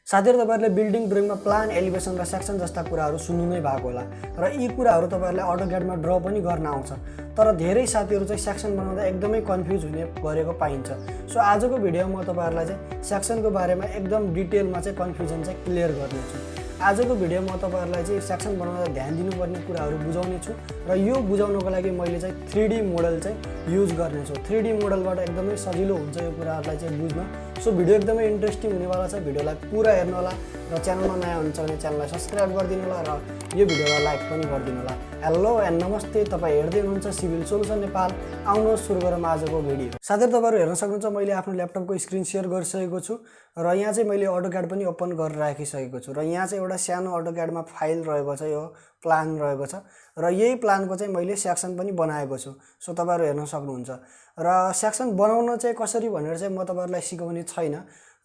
साथीहरु तपाईहरुले building ड्रइङमा plan, elevation र सेक्सन जस्ता कुराहरु सुन्नु नै भएको होला र यी कुराहरु तपाईहरुले AutoCAD मा ड्र पनि गर्न आउँछ। तर धेरै साथीहरु चाहिँ सेक्सन बनाउँदा एकदमै कन्फ्युज हुने गरेको पाइन्छ। सो आजको भिडियोमा म तपाईहरुलाई चाहिँ सेक्सनको बारेमा एकदम डिटेलमा चाहिँ कन्फ्युजन चाहिँ क्लियर गर्नेछु। आजको भिडियोमा म तपाईहरुलाई चाहिँ सेक्सन बनाउँदा ध्यान दिनुपर्ने कुराहरु बुझाउने छु र यो बुझाउनको लागि मैले चाहिँ 3D मोडल चाहिँ युज गर्ने छु। 3D मोडलबाट एकदमै सजिलो हुन्छ यो कुराहरुलाई चाहिँ बुझ्न। सो भिडियो एकदमै इन्ट्रेस्टिङ हुनेवाला छ। भिडियोलाई पुरा हेर्नु होला र च्यानलमा नयाँ हुनुहुन्छ भने च्यानललाई सब्स्क्राइब गरिदिनु होला र यो भिडियोलाई लाइक पनि गरिदिनु होला। हेलो एन्ड नमस्ते, तपाई हेर्दै हुनुहुन्छ सिभिल सोल्युसन नेपाल। आउनुहोस् सुरु गरौँ आजको भिडियो। साथै तपाईहरु हेर्न सक्नुहुन्छ मैले आफ्नो ल्यापटपको स्क्रिन शेयर गरिसकेको छु र यहाँ चाहिँ मैले AutoCAD पनि ओपन गरेर राखिसकेको छु र यहाँ चाहिँ एउटा सानो AutoCAD मा फाइल रहेको छ, यो प्लान रहेको छ र यही प्लानको चाहिँ मैले सेक्सन पनि बनाएको छु। सो तपाईहरु हेर्न सक्नुहुन्छ र सेक्सन बनाउन चाहिँ कसरी भनेर चाहिँ म तपाईहरुलाई सिकाउने छैन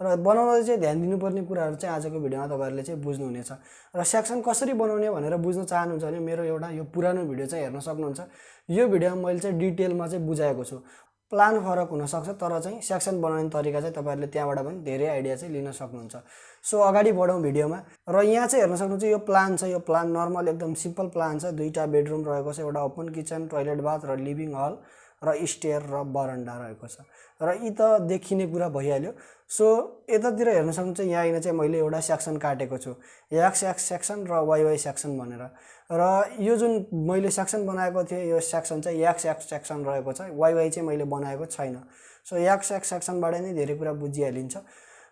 र बनाउन चाहिँ ध्यान दिनुपर्ने कुराहरु चाहिँ आजको भिडियोमा तपाईहरुले चाहिँ बुझ्नु हुनेछ। र सेक्सन कसरी बनाउने भनेर बुझ्न चाहनुहुन्छ भने मेरो एउटा यो पुरानो भिडियो चाहिँ हेर्न सक्नुहुन्छ। यो भिडियोमा मैले चाहिँ डिटेलमा चाहिँ बुझाएको छु। प्लान फरक हुन सक्छ तर चाहिँ सेक्सन बनाउने तरिका चाहिँ तपाईहरुले त्यहाँबाट पनि धेरै आइडिया चाहिँ लिन सक्नुहुन्छ। सो अगाडि बढौं भिडियोमा। र यहाँ चाहिँ हेर्न सक्नुहुन्छ यो प्लान छ। यो प्लान नर्मल एकदम सिम्पल प्लान छ। दुईटा बेडरुम रहेको छ, एउटा ओपन किचन, टोयलेट बाथ र लिभिङ हल र स्टेयर र बरन्डा रहेको छ र यी त देखिने कुरा भइहाल्यो। सो यतातिर हेर्न सक्नुहुन्छ यहाँ चाहिँ मैले एउटा सेक्सन काटेको छु, एक्स एक्स सेक्सन र वाइ वाइ सेक्सन भनेर। र यो जुन मैले सेक्सन बनाएको थिएँ यो सेक्सन चाहिँ एक्स एक्स सेक्सन रहेको छ, वाइ वाइ चाहिँ मैले बनाएको छैन। सो एक्स एक्स सेक्सनबाट नै धेरै कुरा बुझिहालिन्छ।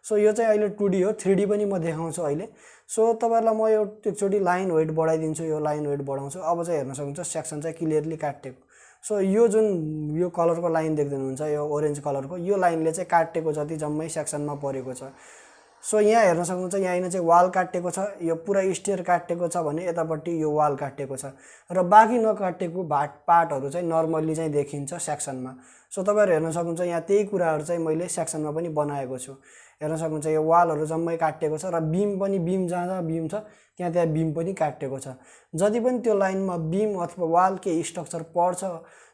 सो यो चाहिँ अहिले 2D हो, 3D पनि म देखाउँछु अहिले। सो तपाईहरुलाई म यो एकचोटी लाइन वेट बढाइदिन्छु, यो लाइन वेट बढाउँछु। अब चाहिँ हेर्न सक्नुहुन्छ सेक्सन चाहिँ क्लियरली काटेको। सो यो जुन यो कलरको लाइन देख्नुहुन्छ, यो ओरेन्ज कलरको, यो लाइनले चाहिँ काटेको जति जम्मै सेक्सनमा परेको छ। सो यहाँ हेर्न सक्नुहुन्छ यहाँ चाहिँ वाल काटेको छ, यो पुरा स्टेयर काटेको छ भने यतापट्टि यो वाल काटेको छ र बाँकी नकाटेको पार्टहरु चाहिँ नर्मली चाहिँ देखिन्छ सेक्सनमा। सो तपाईहरु हेर्न सक्नुहुन्छ यहाँ त्यही कुराहरु चाहिँ मैले सेक्सनमा पनि बनाएको छु। हेर्न सक्नुहुन्छ यो वालहरु जम्मै काटेको छ र बीम पनि, बीम जहाँ बीम छ त्यहाँ बीम पनि काटेको छ। जति पनि त्यो लाइनमा बीम अथवा वाल के स्ट्रक्चर पर्छ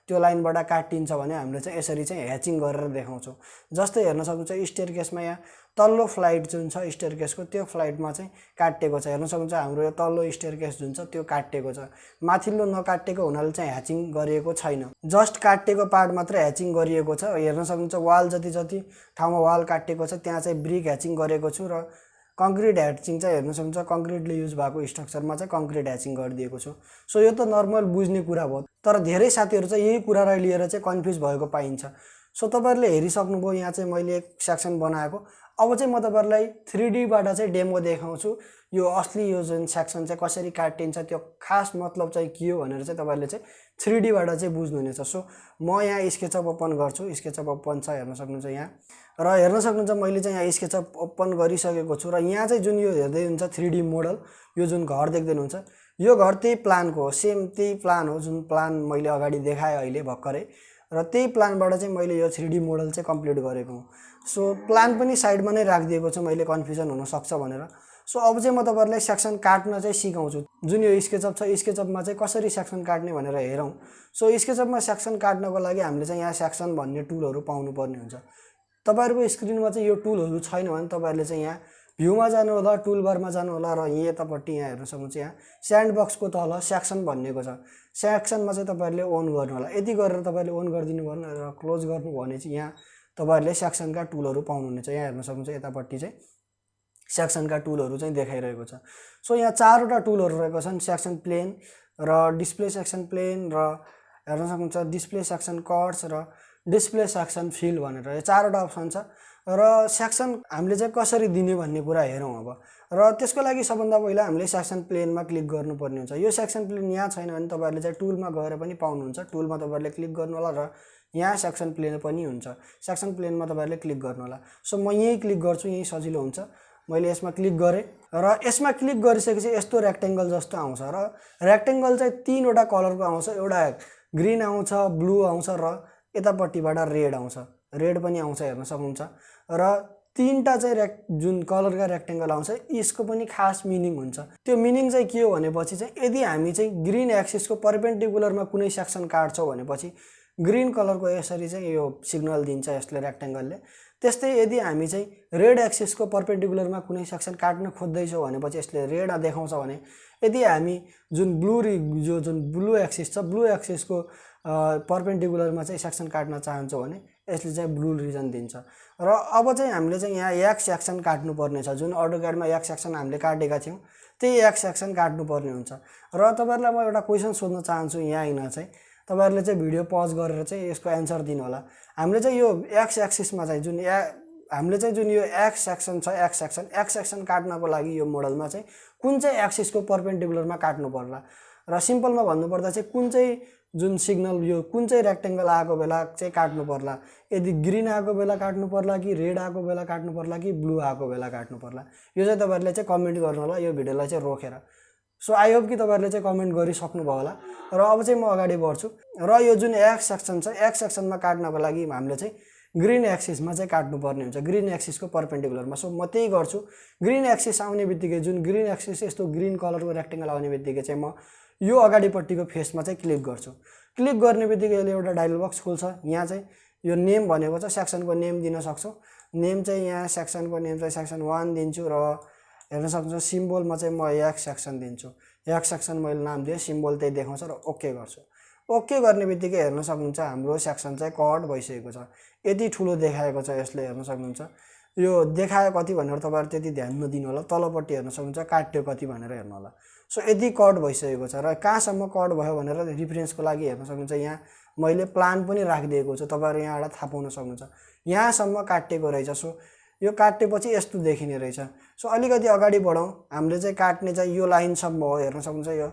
त्यो लाइनबाट काटिन्छ भने हामीले चाहिँ यसरी चाहिँ ह्याचिङ गरेर देखाउँछौं। जस्तै हेर्न सक्नुहुन्छ स्टेयरकेसमा यहाँ तल्लो फ्लाइट जुन छ स्टेयरकेसको त्यो फ्लाइटमा चाहिँ काटेको छ। हेर्न सक्नुहुन्छ हाम्रो यो तल्लो स्टेयरकेस जुन छ त्यो काटेको छ। माथिल्लो नकाटेको हुनाले चाहिँ ह्याचिङ गरिएको छैन, जस्ट काटेको पार्ट मात्र ह्याचिङ गरिएको छ। हेर्न सक्नुहुन्छ वाल जति जति ठाउँमा वाल काटेको छ त्यहाँ चाहिँ ब्रिक ह्याचिङ गरेको छु र कंक्रीट ह्याचिङ चाहिँ हेर्न सक्नुहुन्छ कंक्रीटले युज भएको स्ट्रक्चरमा चाहिँ कंक्रीट ह्याचिङ गरिदिएको छु। सो यो त नर्मल बुझ्ने कुरा भयो, तर धेरै साथीहरु चाहिँ यही कुरालाई लिएर चाहिँ कन्फ्युज भएको पाइन्छ। सो तपाईहरुले हेरिसक्नुभयो यहाँ चाहिँ मैले एक सेक्सन बनाएको। अब चाहिँ म तपाईहरुलाई 3D बाट चाहिँ डेमो देखाउँछु। यो असली यो जुन सेक्सन चाहिँ कसरी काटिन्छ त्यो खास मतलब चाहिँ के हो भनेर चाहिँ तपाईहरुले चाहिँ 3D बाट चाहिँ बुझ्नुहुनेछ। सो म यहाँ स्केचअप ओपन गर्छु। स्केचअप ओपन छ हेर्न सक्नुहुन्छ यहाँ र हेर्न सक्नुहुन्छ मैले चाहिँ यहाँ स्केचअप ओपन गरिसकेको छु र यहाँ चाहिँ जुन यो हेर्दै हुन्छ 3D मोडल, यो जुन घर देख्दै हुनुहुन्छ यो घर त्यही प्लानको हो, सेम त्यही प्लान हो जुन प्लान मैले अगाडि देखाए अहिले भर्खरै र त्यही प्लानबाट चाहिँ मैले यो 3D मोडल चाहिँ कम्प्लिट गरेको हुँ। सो प्लान पनि साइडमा नै राखिदिएको छु मैले कन्फ्युजन हुन सक्छ भनेर। सो अब चाहिँ म तपाईहरुलाई सेक्सन काट्न चाहिँ सिकाउँछु। जुन यो स्केचअप छ स्केचअपमा चाहिँ कसरी सेक्सन काट्ने भनेर हेरौं। सो स्केचअपमा सेक्सन काट्नको लागि हामीले चाहिँ यहाँ सेक्सन भन्ने टुलहरु पाउनु पर्ने हुन्छ। तपाईहरुको स्क्रिनमा चाहिँ यो टुलहरु छैन भने तपाईहरुले चाहिँ यहाँ भ्यूमा जानु होला, टुल बारमा जानु होला र यतापट्टि यहाँ हेर्न सक्नुहुन्छ यहाँ स्यान्डबक्सको तल सेक्सन भन्नेको छ। सेक्सनमा चाहिँ तपाईहरुले अन गर्नु होला। यति गरेर तपाईहरुले अन गरिदिनु भयो र क्लोज गर्नु भने चाहिँ यहाँ तपाईहरुले सेक्सनका टुलहरु पाउनुहुनेछ। यहाँ हेर्न सक्नुहुन्छ यतापट्टि चाहिँ सेक्सनका टुलहरु चाहिँ देखाइरहेको छ। सो यहाँ चारवटा टुलहरु रहेको छन्, सेक्सन प्लेन र डिस्प्ले सेक्सन प्लेन र हेर्न सक्नुहुन्छ डिस्प्ले सेक्सन कट्स र डिस्प्ले सेक्सन फिल भनेर यो चारवटा अप्सन छ। र सेक्सन हामीले चाहिँ कसरी दिने भन्ने कुरा हेरौं अब। र त्यसको लागि सबभन्दा पहिला हामीले सेक्सन प्लेनमा क्लिक गर्नुपर्ने हुन्छ। यो सेक्सन प्लेन यहाँ छैन भने तपाईहरुले चाहिँ टुलमा गएर पनि पाउनुहुन्छ। टुलमा तपाईहरुले क्लिक गर्नु होला र यहाँ सेक्सन प्लेन पनि हुन्छ। सेक्सन प्लेनमा तपाईहरुले क्लिक गर्नु होला। सो म यही क्लिक गर्छु, यही सजिलो हुन्छ। मैले यसमा क्लिक गरे र यसमा क्लिक गरिसकेपछि यस्तो रेक्टेंगल जस्तो आउँछ र रेक्टेंगल चाहिँ तीनवटा कलरको आउँछ। एउटा ग्रीन आउँछ, ब्लू आउँछ र यतापट्टिबाट रेड आउँछ, रेड पनि आउँछ हेर्न सक्नुहुन्छ। र तीनटा चाहिँ जुन कलरका रेक्टेंगल आउँछ यसको पनि खास मिनिङ हुन्छ। त्यो मिनिङ चाहिँ के हो भनेपछि चाहिँ यदि हामी चाहिँ ग्रीन एक्सिसको परपेन्डिकुलरमा कुनै सेक्सन काट्छौं भनेपछि ग्रीन कलरको यसरी चाहिँ यो सिग्नल दिन्छ यसले रेक्टेंगलले त्यस्तै यदि हामी चाहिँ रेड एक्सिसको पर्पेन्डिकुलरमा कुनै सेक्सन काट्न खोज्दैछौँ भनेपछि यसले रेड देखाउँछ भने यदि हामी जुन ब्लू एक्सिस छ ब्लू एक्सिसको पर्पेन्डिकुलरमा चाहिँ सेक्सन काट्न चाहन्छौँ भने यसले चाहिँ ब्लू रिजन दिन्छ। र अब चाहिँ हामीले चाहिँ यहाँ एक्स सेक्सन काट्नुपर्ने छ, जुन AutoCADमा एक्स सेक्सन हामीले काटेका थियौँ त्यही एक्स सेक्सन काट्नुपर्ने हुन्छ। र तपाईँहरूलाई म एउटा क्वेसन सोध्न चाहन्छु यहाँ चाहिँ तपाईहरुले चाहिँ भिडियो पज गरेर चाहिँ यसको एन्सर दिनु होला। हामीले चाहिँ यो एक्स एक्सिसमा चाहिँ हामीले चाहिँ जुन यो एक्स सेक्सन छ एक्स सेक्सन काट्नको लागि यो मोडलमा चाहिँ कुन चाहिँ एक्सिसको पर्पेन्डिकुलरमा काट्नु पर्ला र सिम्पलमा भन्नुपर्दा चाहिँ कुन चाहिँ जुन सिग्नल यो कुन चाहिँ रेक्टेंगल आएको बेला चाहिँ काट्नु पर्ला, यदि ग्रीन आएको बेला काट्नु पर्ला कि रेड आएको बेला काट्नु पर्ला कि ब्लू आएको बेला काट्नु पर्ला, यो चाहिँ तपाईहरुले चाहिँ कमेन्ट गर्नु होला यो भिडियोलाई चाहिँ रोकेर। सो आई होप कि तपाईहरुले चाहिँ कमेन्ट गरिसक्नु भयो होला। र अब चाहिँ म अगाडि बढ्छु र यो जुन एक्स सेक्सन छ एक्स सेक्सनमा काट्नको लागि हामीले चाहिँ ग्रीन एक्सिसमा चाहिँ काट्नुपर्ने हुन्छ, ग्रीन एक्सिसको पर्पेन्डिकुलरमा। सो म त्यही गर्छु। ग्रीन एक्सिस आउने बित्तिकै जुन ग्रीन एक्सिस यस्तो ग्रीन कलरको रेक्टेंगल आउने बित्तिकै चाहिँ म यो अगाडिपट्टिको फेसमा चाहिँ क्लिक गर्छु। क्लिक गर्ने बित्तिकै यसले एउटा डायलग बक्स खोल्छ। यहाँ चाहिँ यो नेम भनेको छ, सेक्सनको नेम दिन सक्छौँ। नेम चाहिँ यहाँ सेक्सनको नेम चाहिँ सेक्सन 1 दिन्छु र हेर्न सक्नुहुन्छ सिम्बलमा चाहिँ म एक्स सेक्सन दिन्छु। एक्स सेक्सन मैले नाम दिएँ, सिम्बल त्यही देखाउँछ र ओके गर्छु। ओके गर्ने बित्तिकै हेर्न सक्नुहुन्छ हाम्रो सेक्सन चाहिँ कट भइसकेको छ। यति ठुलो देखाएको छ यसले, हेर्न सक्नुहुन्छ। यो देखायो कति भनेर तपाईहरु त्यति ध्यान नदिनु होला, तलपट्टि हेर्न सक्नुहुन्छ काट्यो कति भनेर हेर्नु होला। सो यति कट भइसकेको छ र कहाँसम्म कट भयो भनेर रिफरेन्सको लागि हेर्न सक्नुहुन्छ यहाँ मैले प्लान पनि राखिदिएको छु, तपाईहरु यहाँबाट थाहा पाउन सक्नुहुन्छ। यहाँसम्म काटेको रहेछ। सो यो काटेपछि यस्तो देखिने रहेछ। सो अलिकति अगाडि बढौँ। हामीले चाहिँ काट्ने चाहिँ यो लाइनसम्म हो, हेर्न सक्नुहुन्छ यो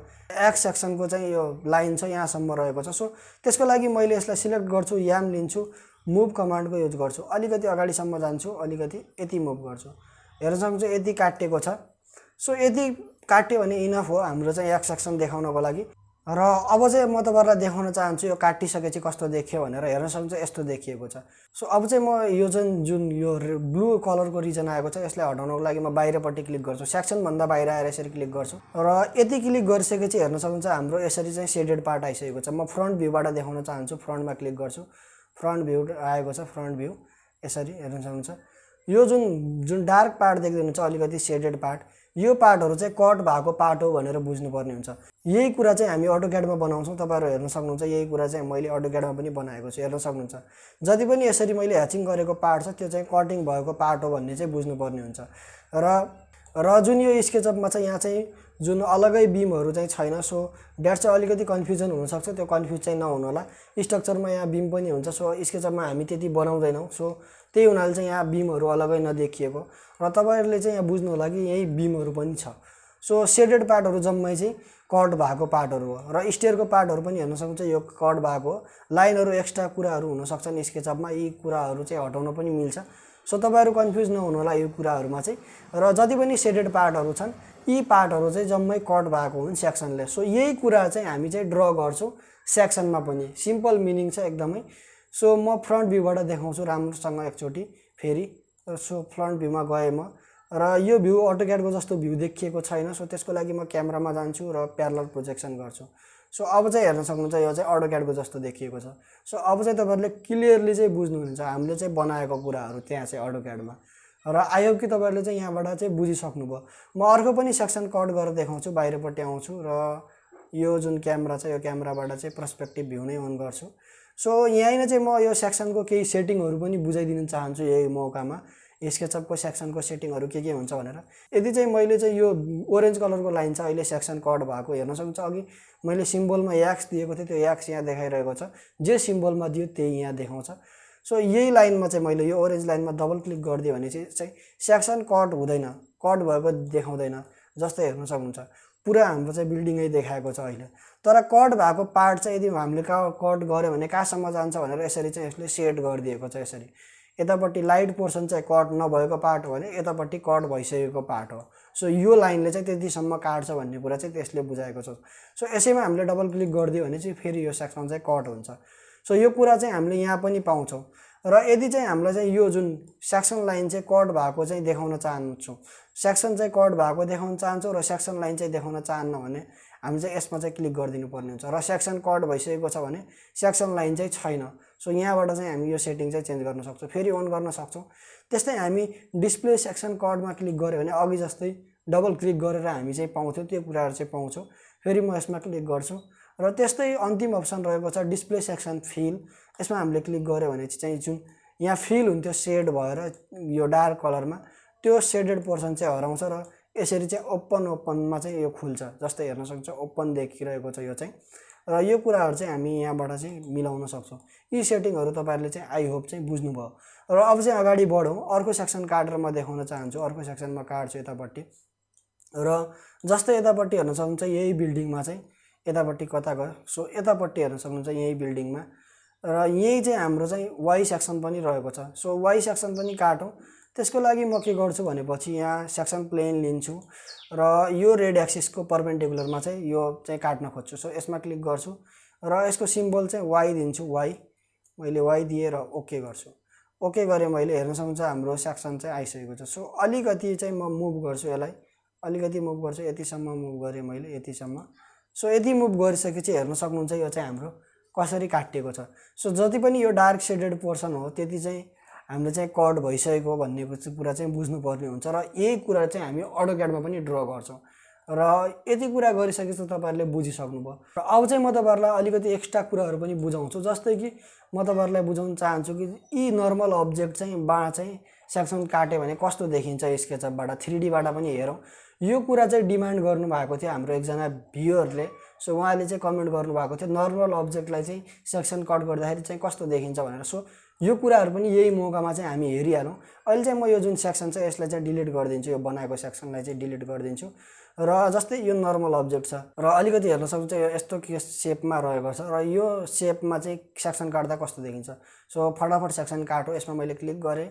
एक्स सेक्सनको चाहिँ यो लाइन छ यहाँसम्म रहेको छ। सो त्यसको लागि मैले यसलाई सिलेक्ट गर्छु, याम लिन्छु, मुभ कमान्डको युज गर्छु, अलिकति अगाडिसम्म जान्छु, अलिकति यति मुभ गर्छु। हेर्न सक्नुहुन्छ यति काटेको छ। सो यति काट्यो भने इनफ हो हाम्रो चाहिँ एक्स सेक्सन देखाउनको लागि। र अब चाहिँ म तपाईहरुलाई देखाउन चाहन्छु यो काटिसकेपछि कस्तो देखियो भनेर। हेर्न सक्नुहुन्छ यस्तो देखिएको छ। सो अब चाहिँ म यो जुन यो ब्लू कलरको रिजन आएको छ यसलाई हटाउनको लागि म बाहिरपट्टि क्लिक गर्छु, सेक्सन भन्दा बाहिर आएर यसरी क्लिक गर्छु र यति क्लिक गरिसकेपछि हेर्न सक्नुहुन्छ हाम्रो यसरी चाहिँ शेडेड पार्ट आइसकेको छ। म फ्रन्ट भ्यूबाट देखाउन चाहन्छु, फ्रन्टमा क्लिक गर्छु, फ्रन्ट भ्यू आएको छ, फ्रन्ट भ्यू यसरी हेर्न सक्नुहुन्छ। यो जुन डार्क पार्ट देख्दै हुनुहुन्छ अलिकति शेडेड पार्ट, यो पार्टहरु चाहिँ कट भएको पार्ट हो भनेर बुझ्नुपर्ने हुन्छ। यही कुरा चाहिँ हामी AutoCADमा बनाउँछौँ। तपाईहरु हेर्न सक्नुहुन्छ यही कुरा चाहिँ मैले AutoCADमा पनि बनाएको छु। हेर्न सक्नुहुन्छ जति पनि यसरी मैले ह्याचिङ गरेको पार्ट छ त्यो चाहिँ कटिङ भएको पार्ट हो भन्ने चाहिँ बुझ्नुपर्ने हुन्छ। र जुन यो स्केचअपमा चाहिँ यहाँ चाहिँ जुन अलगै बीमहरु चाहिँ छैन। सो ड्याट चाहिँ अलिकति कन्फ्युजन हुन सक्छ, त्यो कन्फ्युज चाहिँ नहुनु होला। स्ट्रक्चरमा यहाँ बीम पनि हुन्छ, सो स्केचअपमा हामी त्यति बनाउँदैनौँ। सो त्यही हुनाले चाहिँ यहाँ बीमहरु अलगै नदेखिएको र तपाईहरुले चाहिँ यहाँ बुझ्नु होला कि यही बीमहरु पनि छ। सो शेडेड पार्टहरु जम्मै चाहिँ कट भएको पार्टहरु हो र स्टेयरको पार्टहरु पनि हेर्न सक्नुहुन्छ यो कट भएको हो। लाइनहरु एक्स्ट्रा कुराहरु हुन सक्छन् स्केचअपमा, यी कुराहरु चाहिँ हटाउन पनि मिल्छ। सो तपाईहरु कन्फ्युज नहुनु होला यो कुराहरुमा चाहिँ। र जति पनि शेडेड पार्टहरु छन् यी पार्टहरु चाहिँ जम्मै कट भएको हुन् सेक्सनले। सो यही कुरा चाहिँ हामी चाहिँ ड्र गर्छौं सेक्सनमा पनि। सिम्पल मिनिङ छ एकदमै। सो म फ्रन्ट भ्यूबाट देखाउँछु राम्रोसँग एकचोटी फेरि। सो फ्रन्ट भ्यूमा गए म र यो भ्यू AutoCADको जस्तो भ्यू देखिएको छैन। सो त्यसको लागि म क्यामेरामा जान्छु र प्यारलल प्रोजेक्सन गर्छु। सो अब चाहिँ हेर्न सक्नुहुन्छ यो चाहिँ AutoCADको जस्तो देखिएको छ। सो अब चाहिँ तपाईहरुले क्लियरली चाहिँ बुझ्नुहुन्छ हामीले चाहिँ बनाएको कुराहरु त्यहाँ चाहिँ AutoCADमा। र आई होप कि तपाईहरुले चाहिँ यहाँबाट चाहिँ बुझिसक्नु भयो। म अर्को पनि सेक्सन कट गरेर देखाउँछु, बाहिरपट्टि आउँछु र यो जुन क्यामेरा छ यो क्यामेराबाट चाहिँ पर्सपेक्टिभ भ्यू नै अन गर्छु। सो यहीँ नै चाहिँ म यो सेक्सनको केही सेटिङहरु पनि बुझाइदिन चाहन्छु यही मौकामा, स्केचअपको सेक्सनको सेटिङहरु के हुन्छ भनेर। यदि चाहिँ मैले चाहिँ यो ओरेन्ज कलरको लाइन छ अहिले सेक्सन कट भएको हेर्न सक्नुहुन्छ। अघि मैले सिम्बलमा एक्स दिएको थिएँ, त्यो एक्स यहाँ देखाइरहेको छ, जे सिम्बलमा दियो त्यही यहाँ देखाउँछ। सो यही लाइनमा चाहिँ मैले यो ओरेन्ज लाइनमा डबल क्लिक गरिदिएँ भने चाहिँ सेक्सन कट हुँदैन, कट भएको देखाउँदैन। जस्तै हेर्न सक्नुहुन्छ पुरा हाम्रो चाहिँ बिल्डिङै देखाएको छ अहिले। तर कट भएको पार्ट चाहिँ यदि हामीले कट गर्यो भने कहाँसम्म जान्छ भनेर यसरी चाहिँ यसले सेट गरिदिएको छ। यसरी यतापट्टि लाइट पोर्सन चाहिँ कट नभएको पार्ट हो भने यतापट्टि कट भइसकेको पार्ट हो। सो यो लाइनले चाहिँ त्यतिसम्म काट्छ भन्ने कुरा चाहिँ त्यसले बुझाएको छ। सो यसैमा हामीले डबल क्लिक गरिदियो भने चाहिँ फेरि यो सेक्सन चाहिँ कट हुन्छ। सो यो कुरा चाहिँ हामीले यहाँ पनि पाउँछौँ। र यदि चाहिँ हामीलाई चाहिँ यो जुन सेक्सन लाइन चाहिँ कट भएको चाहिँ देखाउन चाहन्छौँ, सेक्सन चाहिँ कट भएको देखाउन चाहन्छौँ र सेक्सन लाइन चाहिँ देखाउन चाहन्न भने हामी चाहिँ यसमा चाहिँ क्लिक गरिदिनु पर्ने हुन्छ। र सेक्सन कट भइसकेको छ भने सेक्सन लाइन चाहिँ छैन। सो यहाँबाट चाहिँ हामी यो सेटिङ चाहिँ चेन्ज गर्न सक्छौँ, फेरि अन गर्न सक्छौँ। त्यस्तै हामी डिस्प्ले सेक्सन कर्डमा क्लिक गऱ्यो भने अघि जस्तै डबल क्लिक गरेर हामी चाहिँ पाउँथ्यौँ, त्यो कुराहरू चाहिँ पाउँछौँ। फेरि म यसमा क्लिक गर्छु र त्यस्तै अन्तिम अप्सन रहेको छ डिस्प्ले सेक्सन फिल। यसमा हामीले क्लिक गऱ्यो भने चाहिँ जुन यहाँ फिल हुन्थ्यो सेड भएर यो डार्क कलरमा, त्यो सेडेड पोर्सन चाहिँ हराउँछ र यसरी चाहिँ ओपनमा चाहिँ यो खुल्छ। जस्तै हेर्न सक्छ ओपन देखिरहेको छ यो चाहिँ, र यो कुराहरू चाहिँ हामी यहाँबाट चाहिँ मिलाउन सक्छौँ। यी सेटिङहरू तपाईँहरूले चाहिँ आई होप चाहिँ बुझ्नुभयो। र अब चाहिँ अगाडि बढौँ। अर्को सेक्सन काटेर म देखाउन चाहन्छु। अर्को सेक्सनमा काट्छु यतापट्टि, र जस्तै यतापट्टि हेर्न सक्नुहुन्छ यही बिल्डिङमा चाहिँ यतापट्टि कता गयो, सो यतापट्टि हेर्न सक्नुहुन्छ यही बिल्डिङमा, र यही चाहिँ हाम्रो चाहिँ वाइ सेक्सन पनि रहेको छ। सो वाइ सेक्सन पनि काटौँ। त्यसको लागि म के गर्छु भनेपछि यहाँ सेक्सन प्लेन लिन्छु र यो रेड एक्सिसको परपेन्डिकुलरमा चाहिँ यो चाहिँ काट्न खोज्छु। सो यसमा क्लिक गर्छु र यसको सिम्बल चाहिँ वाइ दिन्छु, वाइ मैले वाइ दिएँ र ओके गर्छु। ओके गरेँ मैले, हेर्न सक्नुहुन्छ हाम्रो सेक्सन चाहिँ आइसकेको छ। सो अलिकति चाहिँ म मुभ गर्छु, यसलाई अलिकति मुभ गर्छु, यतिसम्म मुभ गरेँ मैले, यतिसम्म। सो यति मुभ गरिसकेपछि हेर्न सक्नुहुन्छ यो चाहिँ हाम्रो कसरी काटिएको छ। सो जति पनि यो डार्क सेडेड पोर्सन हो त्यति चाहिँ हामीले चाहिँ कट भइसकेको भन्ने कुरा चाहिँ बुझ्नुपर्ने हुन्छ, र यही कुरा चाहिँ हामी AutoCADमा पनि ड्र गर्छौँ। र यति कुरा गरिसकेपछि तपाईँहरूले बुझिसक्नुभयो। र अब चाहिँ म तपाईँहरूलाई अलिकति एक्स्ट्रा कुराहरू पनि बुझाउँछु। जस्तै कि म तपाईँहरूलाई बुझाउन चाहन्छु कि यी नर्मल अब्जेक्ट चाहिँ चाहिँ सेक्सन काट्यो भने कस्तो देखिन्छ स्केचअपबाट, 3Dबाट पनि हेरौँ। यो कुरा चाहिँ डिमान्ड गर्नुभएको थियो हाम्रो एकजना भ्युअरले। सो उहाँले चाहिँ कमेन्ट गर्नुभएको थियो नर्मल अब्जेक्टलाई चाहिँ सेक्सन कट गर्दाखेरि चाहिँ कस्तो देखिन्छ भनेर। सो यो कुराहरू पनि यही मौकामा चाहिँ हामी हेरिहालौँ। अहिले चाहिँ म यो जुन सेक्सन छ यसलाई चाहिँ डिलिट गरिदिन्छु, यो बनाएको सेक्सनलाई चाहिँ डिलिट गरिदिन्छु। र जस्तै यो नर्मल अब्जेक्ट छ र अलिकति हेर्न सक्नुहुन्छ यो यस्तो के सेपमा रहेको छ, र यो सेपमा चाहिँ सेक्सन काट्दा कस्तो देखिन्छ। सो फटाफट सेक्सन काटो, यसमा मैले क्लिक गरेँ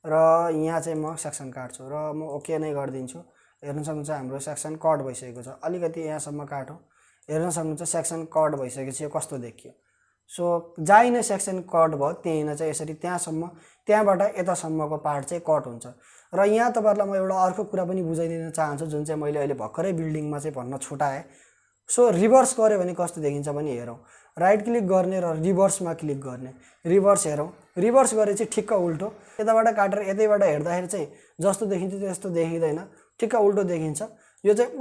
र यहाँ चाहिँ म सेक्सन काट्छु र म ओके नै गरिदिन्छु। हेर्न सक्नुहुन्छ हाम्रो सेक्सन कट भइसकेको छ। अलिकति यहाँसम्म काटौँ, हेर्न सक्नुहुन्छ सेक्सन कट भइसकेपछि यो कस्तो देखियो। सो जहाँ नै सेक्सन कट भयो त्यहीँ नै चाहिँ यसरी त्यहाँसम्म, त्यहाँबाट यतासम्मको पार्ट चाहिँ कट हुन्छ। र यहाँ तपाईँहरूलाई म एउटा अर्को कुरा पनि बुझाइदिन चाहन्छु जुन चाहिँ मैले अहिले भर्खरै बिल्डिङमा चाहिँ भन्न छुटाएँ। सो रिभर्स गऱ्यो भने कस्तो देखिन्छ भने हेरौँ। राइट क्लिक गर्ने र रिभर्समा क्लिक गर्ने, रिभर्स हेरौँ। रिभर्स गरे चाहिँ ठिक्क उल्टो, यताबाट काटेर यतैबाट हेर्दाखेरि चाहिँ जस्तो देखिन्छ त्यस्तो देखिँदैन, ठिक्क उल्टो देखिन्छ। यो चाहिँ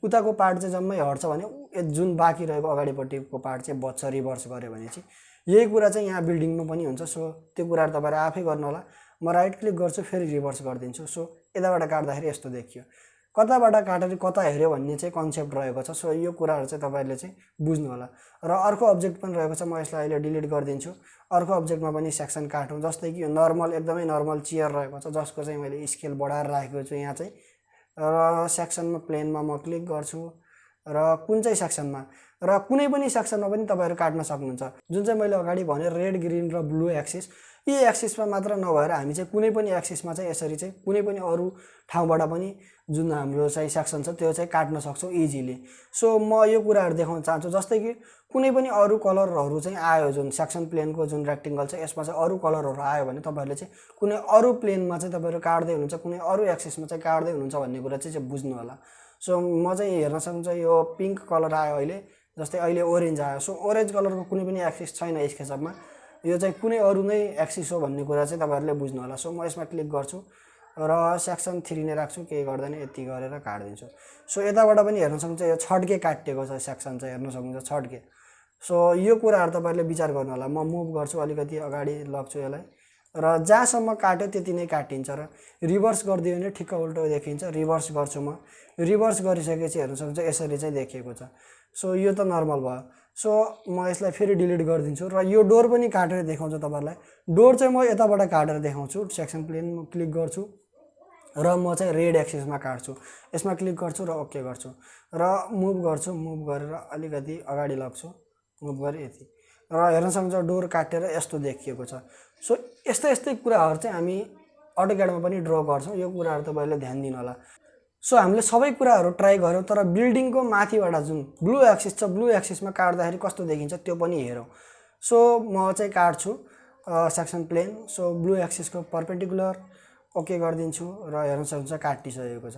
उताको पार्ट चाहिँ जम्मै हट्छ भने जुन बाँकी रहेको अगाडिपट्टिको पार्ट चाहिँ बच्छ रिभर्स गऱ्यो भने चाहिँ। यही कुरा चाहिँ यहाँ बिल्डिङमा पनि हुन्छ। सो त्यो कुराहरू तपाईँहरू आफै गर्नु होला। म राइट क्लिक गर्छु, फेरि रिभर्स गरिदिन्छु। सो यताबाट काट्दाखेरि यस्तो देखियो, कताबाट काटेर कता हेऱ्यो भन्ने चाहिँ कन्सेप्ट रहेको छ। सो यो कुराहरू चाहिँ तपाईँहरूले चाहिँ बुझ्नु होला। र अर्को अब्जेक्ट पनि रहेको छ, म यसलाई अहिले डिलिट गरिदिन्छु। अर्को अब्जेक्टमा पनि सेक्सन काटौँ। जस्तै कि यो नर्मल एकदमै नर्मल चेयर रहेको छ जसको चाहिँ मैले स्केल बढाएर राखेको छु यहाँ चाहिँ। र सेक्सनमा प्लेनमा म क्लिक गर्छु र कुन चाहिँ सेक्सनमा र कुनै पनि सेक्सनमा पनि तपाईँहरू काट्न सक्नुहुन्छ। जुन चाहिँ मैले अगाडि भने रेड ग्रिन र ब्लू एक्सिस, यी एक्सिसमा मात्र नभएर हामी चाहिँ कुनै पनि एक्सिसमा चाहिँ यसरी चाहिँ कुनै पनि अरू ठाउँबाट पनि जुन हाम्रो चाहिँ सेक्सन छ त्यो चाहिँ काट्न सक्छौँ इजिली। सो म यो कुराहरू देखाउन चाहन्छु। जस्तै कि कुनै पनि अरू कलरहरू चाहिँ आयो, जुन सेक्सन प्लेनको जुन रेक्टेङ्गल छ यसमा चाहिँ अरू कलरहरू आयो भने तपाईँहरूले चाहिँ कुनै अरू प्लेनमा चाहिँ तपाईँहरू काट्दै हुनुहुन्छ, कुनै अरू एक्सिसमा चाहिँ काट्दै हुनुहुन्छ भन्ने कुरा चाहिँ बुझ्नु होला। सो म चाहिँ हेर्न सक्नुहुन्छ यो पिङ्क कलर आयो अहिले, जस्तै अहिले ओरेन्ज आयो। सो ओरेन्ज कलरको कुनै पनि एक्सिस छैन स्केचअपमा, यो चाहिँ कुनै अरू नै एक्सिस हो भन्ने कुरा चाहिँ तपाईँहरूले बुझ्नु होला। सो म यसमा क्लिक गर्छु र सेक्सन 3 नै राख्छु, केही गर्दैन, यति गरेर काटिदिन्छु। सो यताबाट पनि हेर्न सक्नुहुन्छ यो छड्के काटिएको छ सेक्सन चाहिँ, हेर्न सक्नुहुन्छ छड्के। सो यो कुराहरू तपाईँहरूले विचार गर्नु होला। म मुभ गर्छु, अलिकति अगाडि लग्छु यसलाई, र जहाँसम्म काट्यो त्यति नै काटिन्छ। र रिभर्स गरिदियो भने ठिक्क उल्टो देखिन्छ। रिभर्स गर्छु म, रिभर्स गरिसकेपछि हेर्न सक्नुहुन्छ यसरी चाहिँ देखिएको छ। सो यो त नर्मल भयो। सो म यसलाई फेरि डिलिट गरिदिन्छु र यो डोर पनि काटेर देखाउँछु तपाईँहरूलाई। डोर चाहिँ म यताबाट काटेर देखाउँछु। सेक्सन प्लेनमा क्लिक गर्छु र म चाहिँ रेड एक्सिसमा काट्छु। यसमा क्लिक गर्छु र ओके गर्छु र मुभ गर्छु। मुभ गरेर अलिकति अगाडि लग्छु, मुभ गरेँ यति, र हेर्न सक्नुहुन्छ डोर काटेर यस्तो देखिएको छ। सो यस्तै कुराहरू चाहिँ हामी AutoCADमा पनि ड्र गर्छौँ। यो कुराहरू तपाईँहरूले ध्यान दिनु होला। सो हामीले सबै कुराहरू ट्राई गऱ्यौँ, तर बिल्डिङको माथिबाट जुन ब्लू एक्सिस छ ब्लू एक्सिसमा काट्दाखेरि कस्तो देखिन्छ त्यो पनि हेरौँ। सो म चाहिँ काट्छु सेक्सन प्लेन। सो ब्लू एक्सिसको परपेन्डिकुलर ओके गरिदिन्छु र हेर्न सक्नुहुन्छ काटिसकेको छ।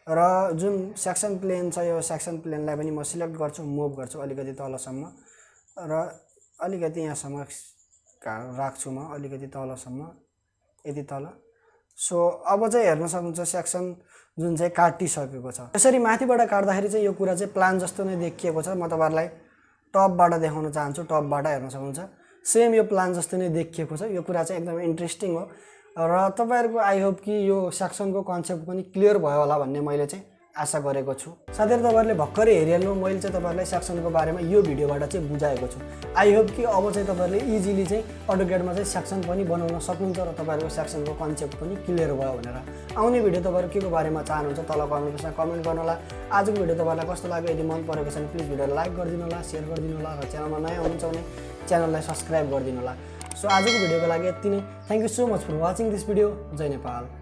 र जुन सेक्सन प्लेन छ यो सेक्सन प्लेनलाई पनि म सिलेक्ट गर्छु, मुभ गर्छु अलिकति तलसम्म र अलिकति यहाँसम्म राख्छु म अलिकति तलसम्म, यति तल। सो अब चाहिँ हेर्न सक्नुहुन्छ सेक्सन जुन चाहिँ काटिसकेको छ। यसरी माथिबाट काट्दाखेरि चाहिँ यो कुरा चाहिँ प्लान जस्तो नै देखिएको छ। म तपाईँहरूलाई टपबाट देखाउन चाहन्छु। टपबाट हेर्न सक्नुहुन्छ सेम यो प्लान जस्तो नै देखिएको छ। यो कुरा चाहिँ एकदमै इन्ट्रेस्टिङ हो र तपाईँहरूको आई होप कि यो सेक्सनको कन्सेप्ट पनि क्लियर भयो होला भन्ने मैले चाहिँ आशा गरेको छु। साथीहरू तपाईँहरूले भर्खरै हेरिहाल्नु, मैले चाहिँ तपाईँहरूलाई सेक्सनको बारेमा यो भिडियोबाट चाहिँ बुझाएको छु। आई होप कि अब चाहिँ तपाईँहरूले इजिली चाहिँ AutoCADमा चाहिँ सेक्सन पनि बनाउन सक्नुहुन्छ र तपाईँहरूको सेक्सनको कन्सेप्ट पनि क्लियर भयो भनेर। आउने भिडियो तपाईँहरू के को बारेमा चाहनुहुन्छ तल कमेन्ट बक्समा कमेन्ट गर्नु होला। आजको भिडियो तपाईँलाई कस्तो लाग्यो, यदि मन परेको छ भने प्लिज भिडियोलाई लाइक गरिदिनु होला, सेयर गरिदिनु होला र च्यानलमा नयाँ हुनुहुन्छ भने च्यानललाई सब्सक्राइब गरिदिनु होला। सो आजको भिडियोको लागि यति नै। Thank you so much for watching this video. जय नेपाल।